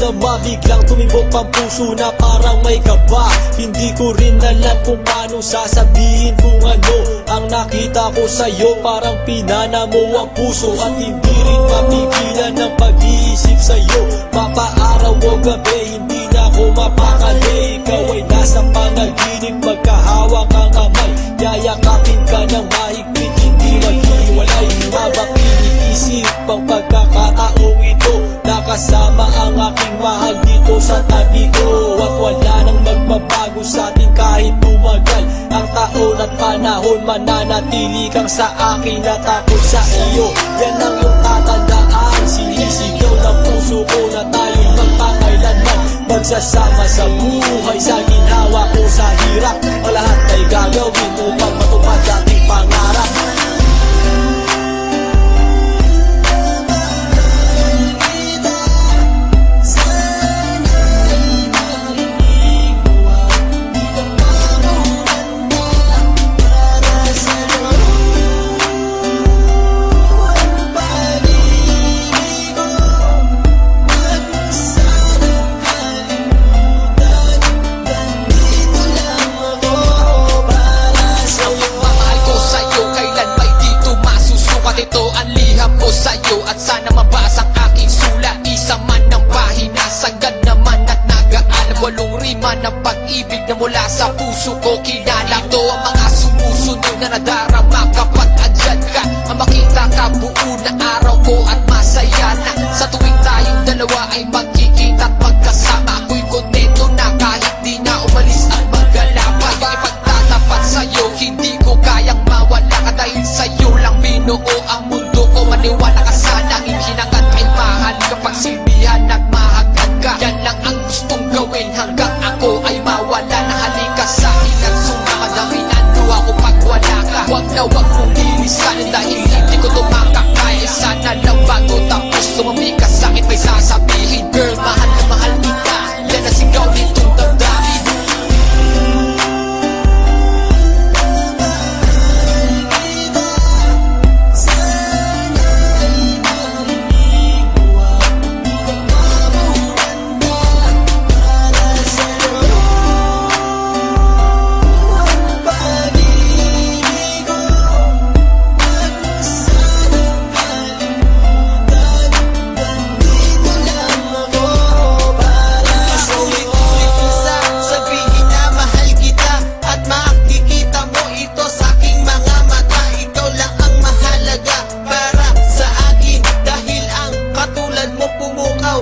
nadarama, biglang tumibok ang puso na parang may kaba. Hindi ko rin alam kung paano sasabihin kung ano ang nakita ko sa'yo. Parang pinana mo ang puso at hindi rin mapigilan ng pag-iisip sa'yo. Mapaaraw o gabi, hindi na ako mapakali. Ikaw ay nasa panaginip, magkahawak ang kamay. Yayakapin ka ng mahigpit, hindi maghiwalay. Habang iniisip ang pagkakataong ito, nakasama ang aking mahal dito sa tabi ko. At wala nang magbabago sa atin kahit tumagal ang taon at panahon. Mananatili kang sa akin at ako sa iyo. Yan ang iyong tatandaan. Sinisigaw ng puso ko na tayo'y magpakailanman magsasama sa buhay. Sa ginhawa ko sa hirap, ang lahat ay gagawin upang matupad ating pangarap. At sana mabasa ang aking sulat. Isa man ng pahina, sagad naman at nagaalam. 8 rima ng pag-ibig na mula sa puso ko kilala. Ito ang mga sumusunod na nadarama kapag andyan ka. Ang makita ka buo na araw ko at masaya na. Sa tuwing tayong dalawa ay magkikita at magkasama. Ako'y kontento na kahit di na umalis at maggalapa. Yung ipagtatapat sa'yo, hindi ko kayang mawala ka. Dahil sa'yo lang binuo ang mundo ko. Maniwala ka sana, hinagat ay mahal kapag silbihan at mahagad ka. Yan lang ang gustong gawin hanggang ako ay mawala na. Halika sa akin at sumama, daminando ako pag wala ka. Huwag na huwag mong lilisanin dahil hindi ko tumakakaya. Sana lang bago tapos tumami ka sa akin may sasabihin. Girl, mahal na mahal kita, yan ang sigaw nitong damdamin.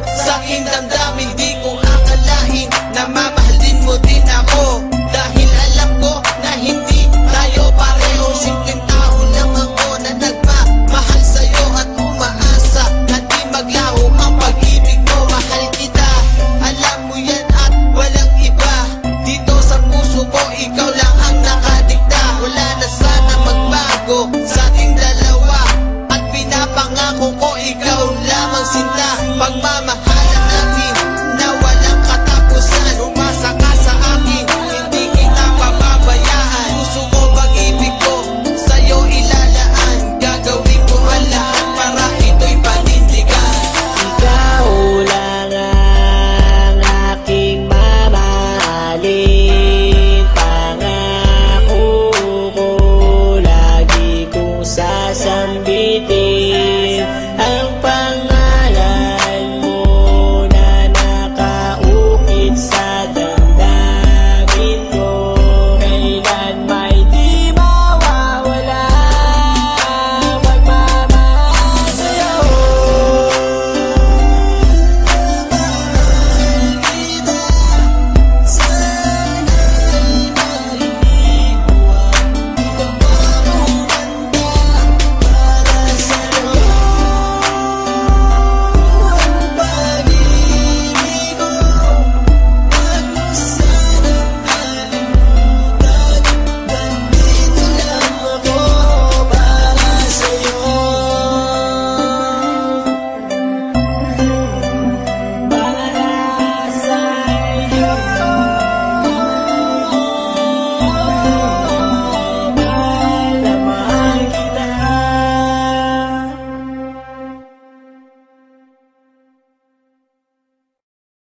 Sa aking damdamin, di ko akalain na mamahalin mo din ako. Dahil alam ko na hindi tayo pareho. Simpleng tao lang ako na nagmamahal sa'yo at umaasa na di maglaho ang pag-ibig mo. Mahal kita, alam mo yan at walang iba. Dito sa puso ko, ikaw lang ang nakadikta. Wala na sana magbago sa ating dalawa. At pinapangako ko, ikaw lamang sinta. Pagmamahal